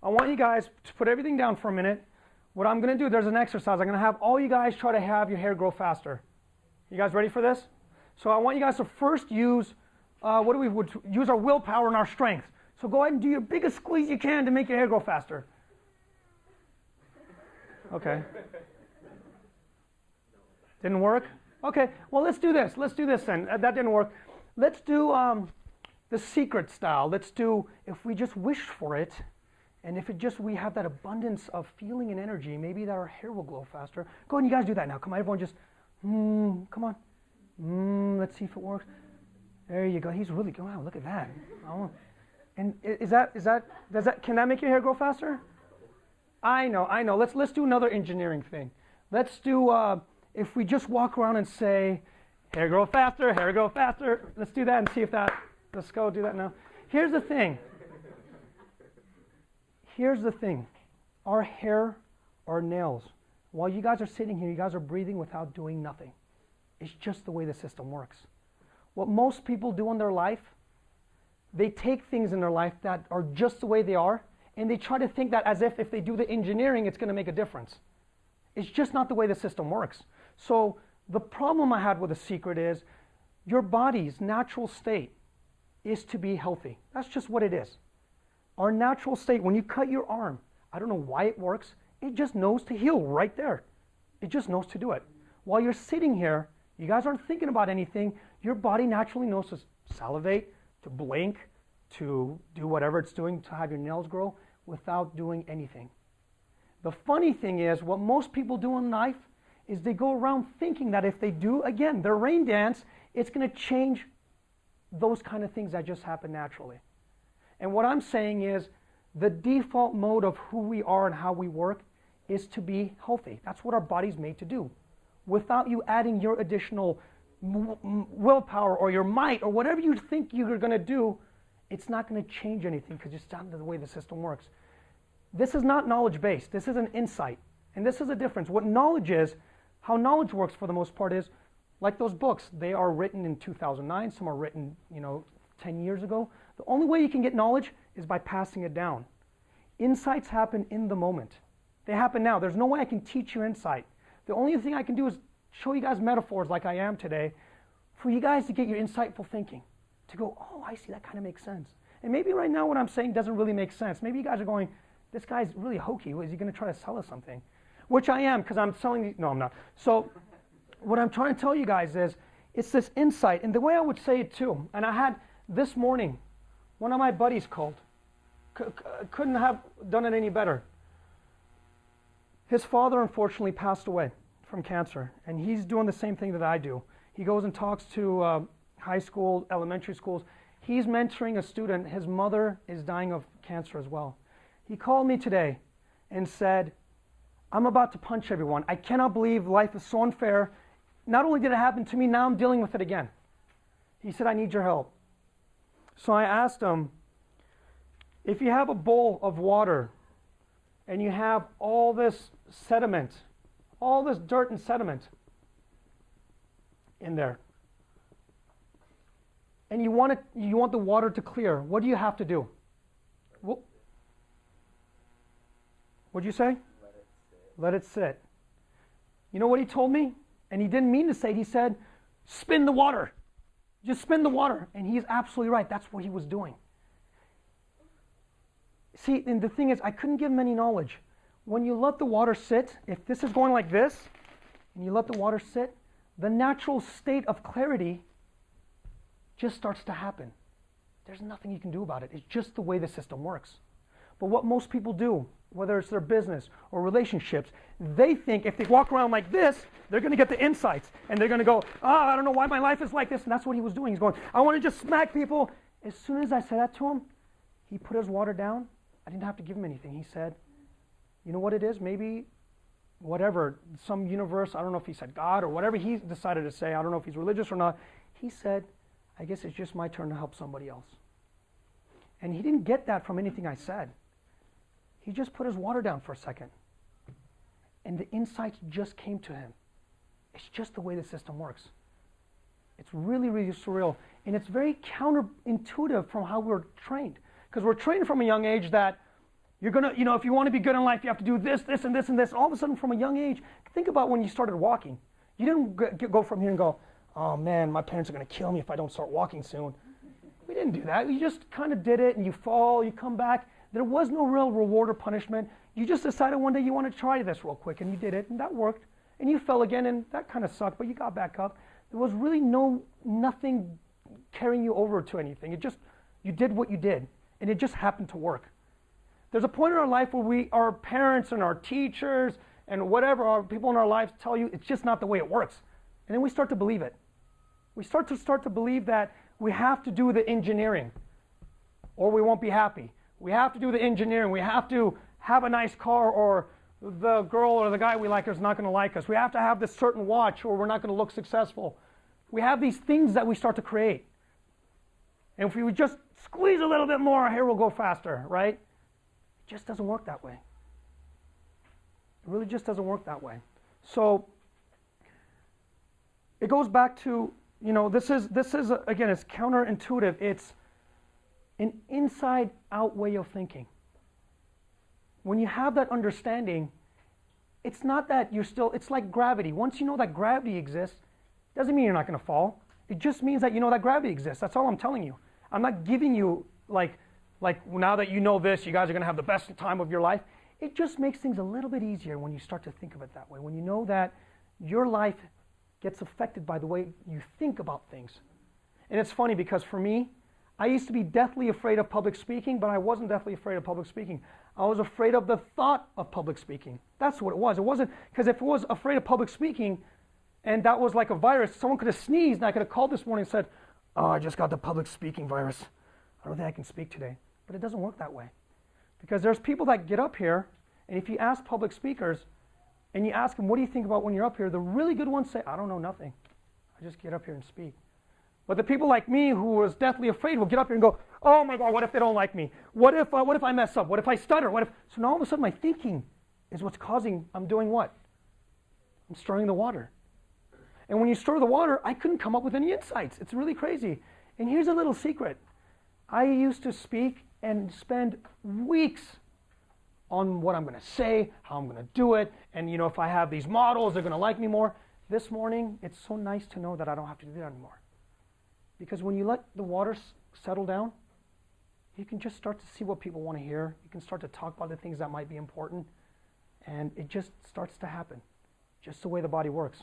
I want you guys to put everything down for a minute. What I'm going to do, there's an exercise. I'm going to have all you guys try to have your hair grow faster. You guys ready for this? So I want you guys to first use, use our willpower and our strength. So go ahead and do your biggest squeeze you can to make your hair grow faster. Okay. Didn't work? Okay, well, let's do this. Let's do this then. That didn't work. Let's do the secret style. Let's do, if we just wish for it, and if we have that abundance of feeling and energy, maybe that our hair will glow faster. Go ahead, you guys do that now. Come on, everyone just, come on. Let's see if it works. There you go. He's really going, wow, look at that. And can that make your hair grow faster? I know. Let's do another engineering thing. Let's do, if we just walk around and say, hair grow faster, hair grow faster. Let's do that and see if let's go do that now. Here's the thing. Our hair, our nails, while you guys are sitting here, you guys are breathing without doing nothing. It's just the way the system works. What most people do in their life, they take things in their life that are just the way they are, and they try to think that as if they do the engineering, it's going to make a difference. It's just not the way the system works. So the problem I had with The Secret is your body's natural state is to be healthy. That's just what it is. Our natural state, when you cut your arm, I don't know why it works, it just knows to heal right there. It just knows to do it. While you're sitting here, you guys aren't thinking about anything, your body naturally knows to salivate, to blink, to do whatever it's doing to have your nails grow without doing anything. The funny thing is, what most people do in life is they go around thinking that if they do, again, their rain dance, it's going to change those kind of things that just happen naturally. And what I'm saying is the default mode of who we are and how we work is to be healthy. That's what our body's made to do. Without you adding your additional willpower or your might or whatever you think you're going to do, it's not going to change anything because it's not the way the system works. This is not knowledge-based. This is an insight. And this is a difference. What knowledge is, how knowledge works for the most part is, like those books, they are written in 2009. Some are written, 10 years ago. The only way you can get knowledge is by passing it down. Insights happen in the moment. They happen now. There's no way I can teach you insight. The only thing I can do is show you guys metaphors like I am today for you guys to get your insightful thinking. To go, oh, I see, that kind of makes sense. And maybe right now what I'm saying doesn't really make sense. Maybe you guys are going, this guy's really hokey. Is he going to try to sell us something? Which I am, because I'm selling you. No, I'm not. So what I'm trying to tell you guys is, it's this insight. And the way I would say it too, and I had this morning, one of my buddies called. Couldn't have done it any better. His father unfortunately passed away from cancer, and he's doing the same thing that I do. He goes and talks to high school, elementary schools. He's mentoring a student. His mother is dying of cancer as well. He called me today and said, I'm about to punch everyone. I cannot believe life is so unfair. Not only did it happen to me, now I'm dealing with it again. He said, I need your help. So I asked him, if you have a bowl of water and you have all this sediment, all this dirt and sediment in there, and you want the water to clear, what do you have to do? What'd you say? Let it sit. You know what he told me? And he didn't mean to say it. He said, spin the water. Just spin the water. And he's absolutely right. That's what he was doing. See, and the thing is, I couldn't give him any knowledge. When you let the water sit, if this is going like this, and you let the water sit, the natural state of clarity just starts to happen. There's nothing you can do about it. It's just the way the system works. But what most people do, whether it's their business or relationships, they think if they walk around like this, they're going to get the insights. And they're going to go, I don't know why my life is like this. And that's what he was doing. He's going, I want to just smack people. As soon as I said that to him, he put his water down. I didn't have to give him anything. He said, you know what it is? Maybe whatever, some universe, I don't know if he said God or whatever he decided to say. I don't know if he's religious or not. He said, I guess it's just my turn to help somebody else. And he didn't get that from anything I said. He just put his water down for a second. And the insights just came to him. It's just the way the system works. It's really, really surreal. And it's very counterintuitive from how we're trained. Because we're trained from a young age that You're going to, if you want to be good in life, you have to do this, this, and this, and this. All of a sudden, from a young age, think about when you started walking. You didn't go from here and go, oh man, my parents are going to kill me if I don't start walking soon. We didn't do that. You just kind of did it, and you fall, you come back. There was no real reward or punishment. You just decided one day you want to try this real quick, and you did it, and that worked. And you fell again, and that kind of sucked, but you got back up. There was really nothing carrying you over to anything. You did what you did, and it just happened to work. There's a point in our life where our parents and our teachers and whatever, our people in our lives tell you it's just not the way it works. And then we start to believe it. We start to believe that we have to do the engineering or we won't be happy. We have to do the engineering. We have to have a nice car, or the girl or the guy we like is not going to like us. We have to have this certain watch or we're not going to look successful. We have these things that we start to create. And if we would just squeeze a little bit more, our hair will go faster, right? It just doesn't work that way. It really just doesn't work that way. So it goes back to, this is again, it's counterintuitive. It's an inside-out way of thinking. When you have that understanding, it's not that it's like gravity. Once you know that gravity exists, doesn't mean you're not going to fall. It just means that you know that gravity exists. That's all I'm telling you. I'm not giving you, like now that you know this, you guys are going to have the best time of your life. It just makes things a little bit easier when you start to think of it that way. When you know that your life gets affected by the way you think about things. And it's funny because for me, I used to be deathly afraid of public speaking, but I wasn't deathly afraid of public speaking. I was afraid of the thought of public speaking. That's what it was. It wasn't, because if I was afraid of public speaking, and that was like a virus, someone could have sneezed, and I could have called this morning and said, oh, I just got the public speaking virus. I don't think I can speak today. But it doesn't work that way. Because there's people that get up here, and if you ask public speakers, and you ask them, what do you think about when you're up here? The really good ones say, I don't know nothing. I just get up here and speak. But the people like me who was deathly afraid will get up here and go, oh my God, what if they don't like me? What if I mess up? What if I stutter? So now all of a sudden my thinking is what's causing, I'm doing what? I'm stirring the water. And when you stir the water, I couldn't come up with any insights. It's really crazy. And here's a little secret. I used to speak and spend weeks on what I'm going to say, how I'm going to do it, and if I have these models, they're going to like me more. This morning, it's so nice to know that I don't have to do that anymore. Because when you let the water settle down, you can just start to see what people want to hear. You can start to talk about the things that might be important, and it just starts to happen, just the way the body works.